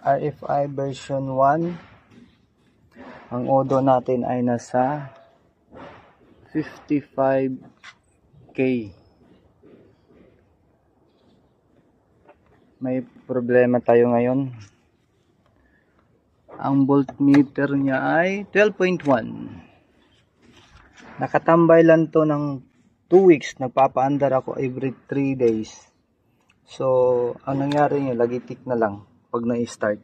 RFI version 1. Ang odo natin ay nasa 55K. May problema tayo ngayon. Ang voltmeter niya ay 12.1. Nakatambay lang to ng 2 weeks. Nagpapaandar ako every 3 days. So, ang nangyari niya, lagitik na lang pag na-start.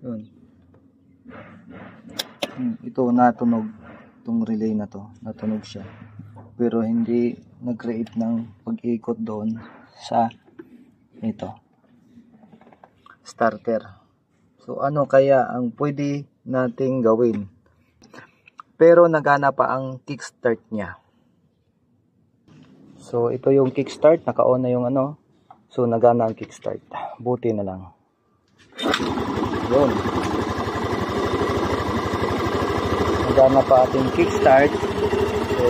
Yun. Ito natunog. Itong relay na to, natunog siya. Pero hindi nag-create ng pag-ikot doon sa ito. Starter. So, ano kaya ang pwede nating gawin? Pero nagana pa ang kickstart niya. So, ito yung kickstart. Naka-on na yung ano. So, nagana ang kickstart. Buti na lang. Yun. Nagana pa ating kickstart. So,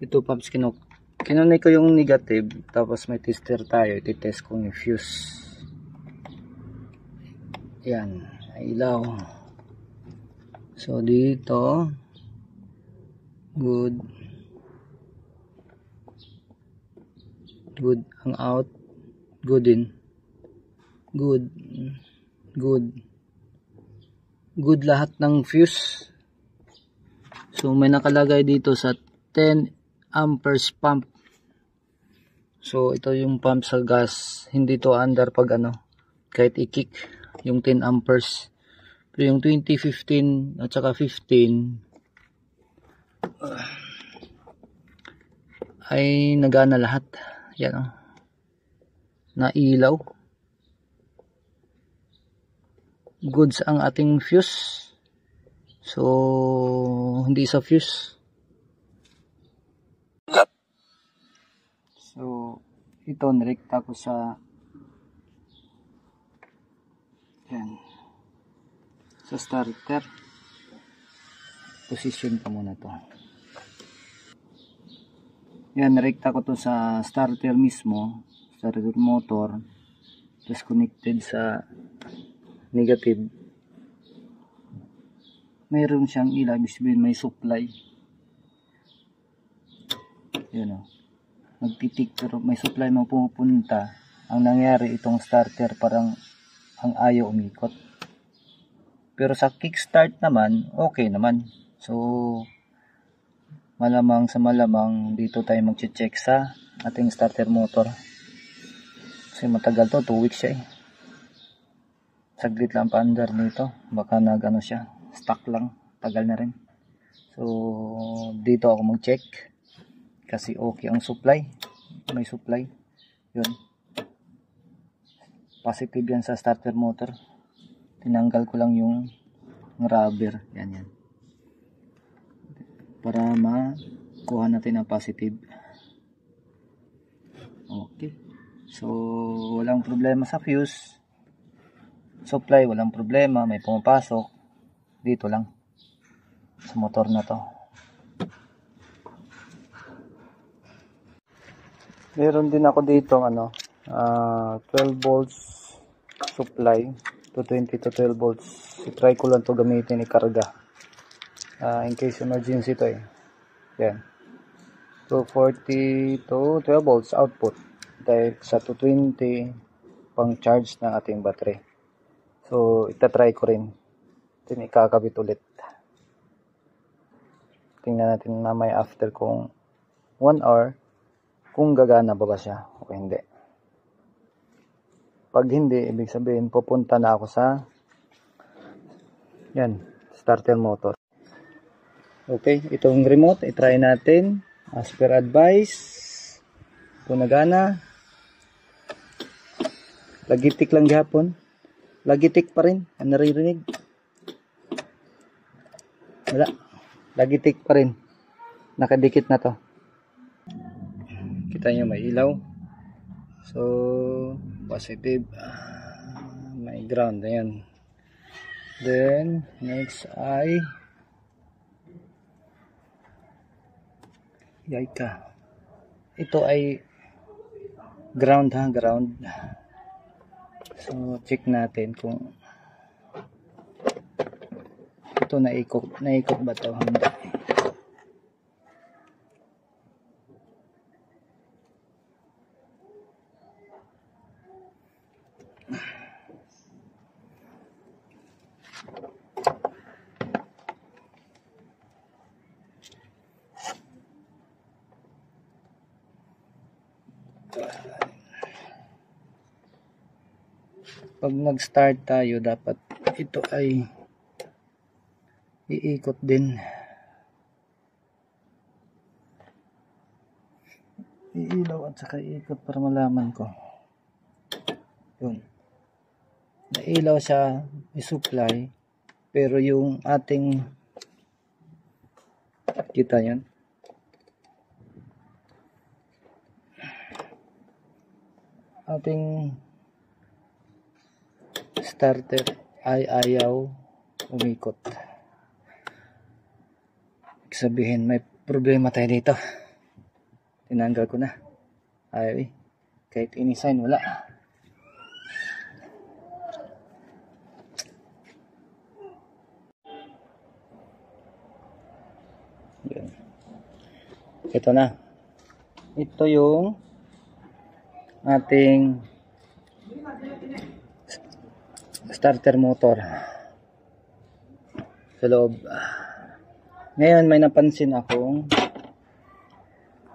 ito, Pops, kinunay ko yung negative. Tapos may tester tayo. Ititest ko yung fuse. Yan. Ilaw. So, dito. Good. Good. Ang out. Good din. Good. Good. Good lahat ng fuse. So, may nakalagay dito sa 10 amperes pump. So, ito yung pump sa gas. Hindi to under pag ano. Kahit i-kick yung 10 amperes. Pero yung 2015 at saka 15 ay nagana lahat. Yan, oh. Nailaw. Goods ang ating fuse. So, hindi sa fuse. So, ito nirekta ko sa yan. Sa starter. Position pa muna to. Yan, nirekta ko to sa starter mismo. Starter motor. Tapos connected sa negative. Mayroon siyang ilaw. Ibig sabihin may supply. Yan, o. Magtitik pero may supply mo pumupunta. Ang nangyari itong starter parang ang ayaw umikot. Pero sa kickstart naman, okay naman. So, malamang sa malamang dito tayo mag-check sa ating starter motor. Kasi matagal to, 2 weeks siya eh. Saglit lang pa-under nito. Baka nag-ano siya, stuck lang. Tagal na rin. So, dito ako mag-check. Kasi okay ang supply. May supply. Yun. Positive yan sa starter motor. Tinanggal ko lang yung rubber. Yan. Para makuha natin ang positive. Okay. So, walang problema sa fuse. Supply, walang problema. May pumapasok. Dito lang. Sa motor na to. Meron din ako dito 12 volts supply. 220 to 12 volts. I-try ko lang to gamitin ikarga. In case emergency to eh. Yan. 240 to 12 volts output. Dahil sa 220 pang charge ng ating battery. So, itatry ko rin. Then ikakabit ulit. Tingnan natin mamaya after kung 1 hour kung gagana ba siya o hindi. Pag hindi, ibig sabihin pupunta na ako sa yan, starter motor. Okay, itong remote i-try natin as per advice. Kung nagana, lagitik lang gihapon. Lagitik pa rin, ang naririnig. Wala, lagitik pa rin. Nakadikit na to. Kita nyo may ilaw. So, positive. May ground. Ayan. Then, next ay Yaika. ito ay ground ha, ground. So check natin kung ito naikot ba to, hindi. Pag nag-start tayo, dapat ito ay iikot din. Iilaw at saka iikot para malaman ko. Yun. Nailaw siya, i-supply, pero yung ating kita yan. Ating starter ay ayaw umikot. Ibig sabihin may problema tayo dito. Tinanggal ko na. Ayaw eh. Kahit in-sign wala. Yun. Ito na. Ito yung ating starter motor sa loob. Ngayon may napansin akong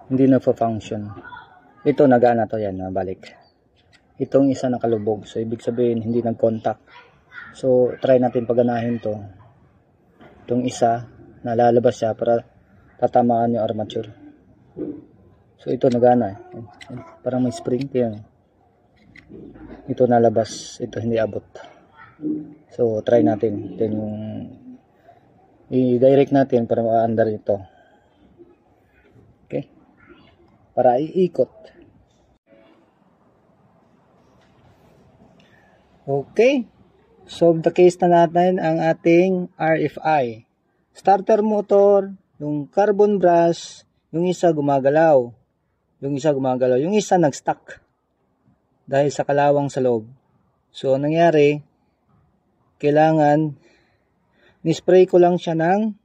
hindi nagfa-function. Ito nagana to, yan, nabalik. Itong isa nakalubog, so ibig sabihin hindi nag-contact. So try natin paganahin to. Itong isa nalalabas siya para tatamaan yung armature. So ito nagana, parang may spring yan. Ito nalabas, ito hindi abot. So try natin then yung i-direct natin para maka-under ito. Okay, para iikot. Okay, solve the case na natin ang ating RFI. Starter motor, yung carbon brush, yung isa gumagalaw, yung isa nag-stuck dahil sa kalawang sa loob. So nangyari, kailangan ni-spray ko lang siya ng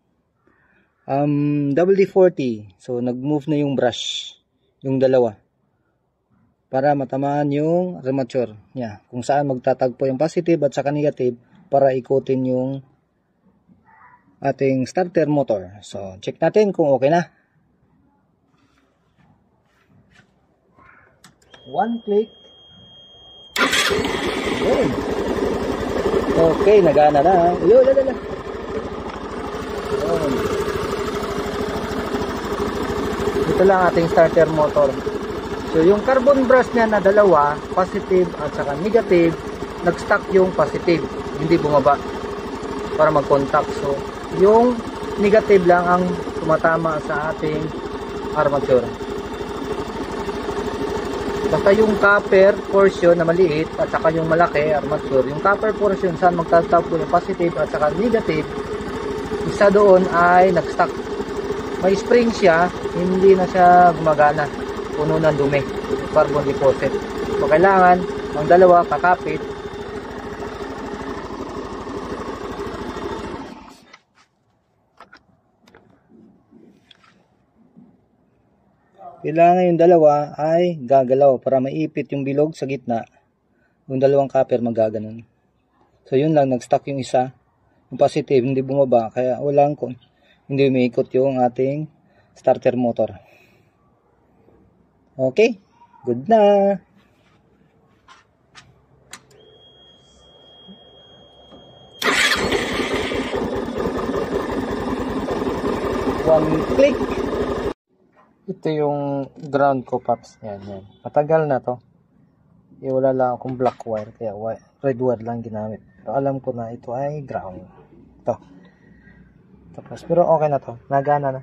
WD-40. So nag-move na yung brush, yung dalawa, para matamaan yung armature niya, kung saan magtatagpo yung positive at saka negative para ikutin yung ating starter motor. So check natin kung okay na. One click. Okay, nagana na. Ito lang ating starter motor. So yung carbon brush niya na dalawa, positive at saka negative, nag-stuck yung positive, hindi bumaba para mag-contact. So yung negative lang ang tumatama sa ating armature. Basta yung copper portion na maliit at saka yung malaki armature, yung copper portion saan magtatagpo yung positive at saka negative, isa doon ay nag-stuck. May spring siya, hindi na siya gumagana, puno ng dumi, carbon deposit. So kailangan ang dalawa kakapit. Kailangan yung dalawa ay gagalaw para maipit yung bilog sa gitna. Yung dalawang copper magaganon. So yun lang, nag-stuck yung isa. Yung positive hindi bumaba, kaya walang hindi umiikot yung ating starter motor. Okay, good na. One click. Ito yung ground ko, paps. Yan. Matagal na to. Wala lang akong black wire, kaya red wire lang ginamit. Pero alam ko na ito ay ground. Ito. Tapos, pero okay na to. Nagana na.